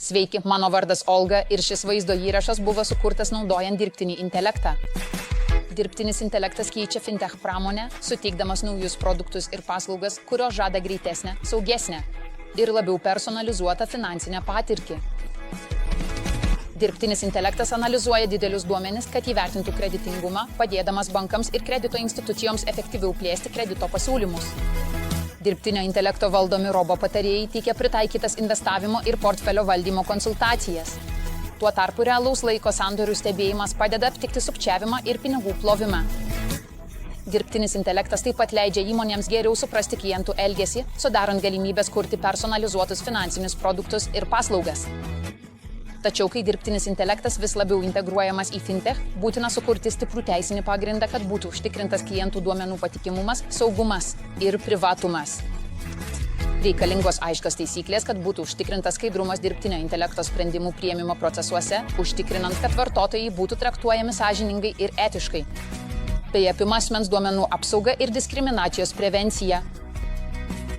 Sveiki, mano vardas Olga ir šis vaizdo įrašas buvo sukurtas naudojant dirbtinį intelektą. Dirbtinis intelektas keičia fintech pramonę, suteikdamas naujus produktus ir paslaugas, kurios žada greitesnę, saugesnę ir labiau personalizuotą finansinę patirtį. Dirbtinis intelektas analizuoja didelius duomenis, kad įvertintų kreditingumą, padėdamas bankams ir kredito institucijoms efektyviau plėsti kredito pasiūlymus. Dirbtinio intelekto valdomi robo patarėjai teikia pritaikytas investavimo ir portfelio valdymo konsultacijas. Tuo tarpu realaus laiko sandorių stebėjimas padeda aptikti sukčiavimą ir pinigų plovimą. Dirbtinis intelektas taip pat leidžia įmonėms geriau suprasti klientų elgesį, sudarant galimybės kurti personalizuotus finansinius produktus ir paslaugas. Tačiau, kai dirbtinis intelektas vis labiau integruojamas į fintech, būtina sukurti stiprų teisinį pagrindą, kad būtų užtikrintas klientų duomenų patikimumas, saugumas ir privatumas. Reikalingos aiškios taisyklės, kad būtų užtikrintas skaidrumas dirbtinio intelekto sprendimų priėmimo procesuose, užtikrinant, kad vartotojai būtų traktuojami sąžiningai ir etiškai. Tai apima asmens duomenų apsaugą ir diskriminacijos prevenciją.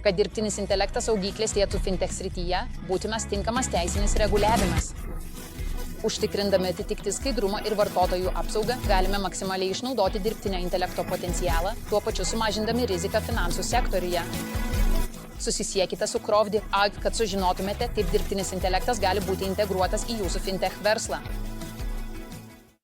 Kad dirbtinis intelektas saugiai klestėtų fintech srityje, būtinas tinkamas teisinis reguliavimas. Užtikrindami atitikti skaidrumą ir vartotojų apsaugą, galime maksimaliai išnaudoti dirbtinio intelekto potencialą, tuo pačiu sumažindami riziką finansų sektoriuje. Susisiekite su Crowdy.ag, kad sužinotumėte, kaip dirbtinis intelektas gali būti integruotas į jūsų fintech verslą.